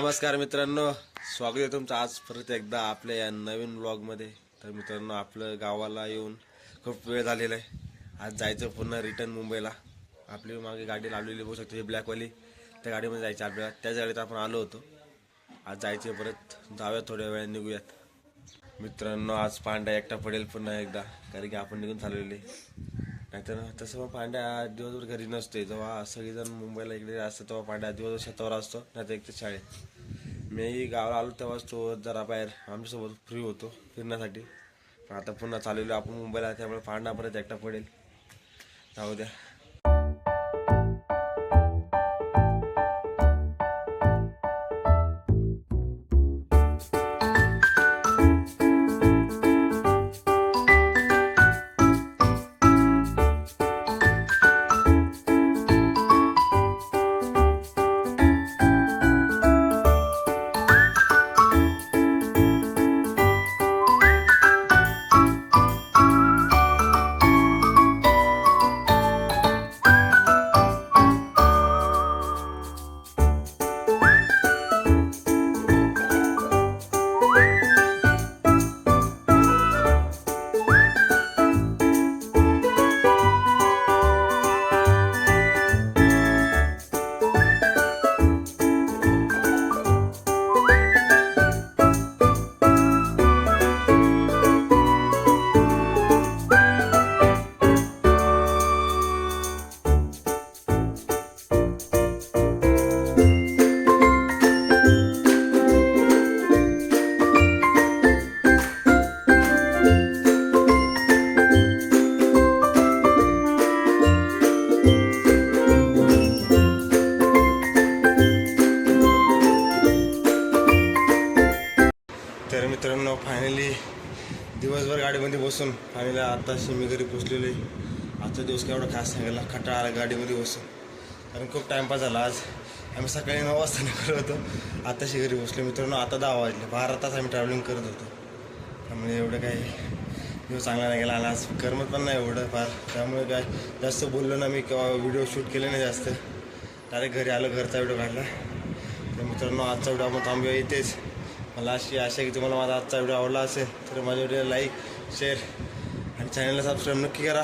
नमस्कार मित्रांनो, स्वागत आहे तुमचं आज परत एकदा आपल्या या नवीन व्लॉगमध्ये। तर मित्रांनो, आपलं गावाला येऊन खूप वेळ झालेला आहे। आज जायचं पुन्हा रिटर्न मुंबईला। आपली मागे गाडी लावलेली बघू शकतो, ब्लॅकवाली, त्या गाडीमध्ये जायचं आपल्याला। त्याच गाडीत आपण आलो होतो। आज जायचं परत, जाऊया थोड्या वेळाने निघूयात। मित्रांनो, आज पांड्या एकटा पडेल पुन्हा एकदा, कारण की आपण निघून चाललेले। नाहीतर तसं मग पांड्या दिवसभर घरी नसते। जेव्हा सगळेजण मुंबईला इकडे असतं तेव्हा पांड्या दिवसभर शेतावर असतो, नाहीतर एक तर शाळेत। मी गावाला आलो तेव्हाच तो जरा बाहेर आमच्यासोबत फ्री होतो फिरण्यासाठी। पण आता पुन्हा चाललेलो आपण मुंबईला, त्यामुळे पांडा परत एकटा पडेल। जाऊ द्या। तर मित्रांनो, फायनली दिवसभर गाडीमध्ये बसून फायनली आताशी मी घरी पोचलेलो आहे। आजचा दिवस काय एवढा खास सांगायला, खटाळा आला गाडीमध्ये बसून, कारण खूप टाईमपास झाला। आज आम्ही सकाळी 9 वाजता निघालो होतो, आताशी घरी पोचलो मित्रांनो। आता 10 वाजले, 12 तास आम्ही ट्रॅव्हलिंग करत होतो। त्यामुळे एवढं काही दिवस चांगला नाही गेला, आणि आज करमत पण नाही एवढं फार। त्यामुळे काय जास्त बोललो ना मी, किंवा व्हिडिओ शूट केले नाही जास्त। डायरेक्ट घरी आलं, घरचा व्हिडिओ काढला। तर मित्रांनो, आजचा व्हिडिओ आपण थांबूया इथेच। मला अशी आशा आहे की तुम्हाला माझा आजचा व्हिडिओ आवडला असेल तर माझ्या व्हिडिओला लाईक, शेअर आणि चॅनलला सबस्क्राईब नक्की करा।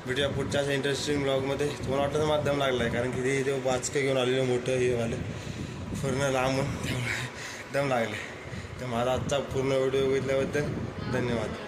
भेटूया पुढच्या अशा इंटरेस्टिंग ब्लॉगमध्ये। तुम्हाला वाटतं माध्यम लागलं आहे, कारण की ते वाचकं घेऊन आलेलं मोठं हे वालं पूर्ण लांबून, त्यामुळे दम लागले। तर माझा आजचा पूर्ण व्हिडिओ बघितल्याबद्दल धन्यवाद।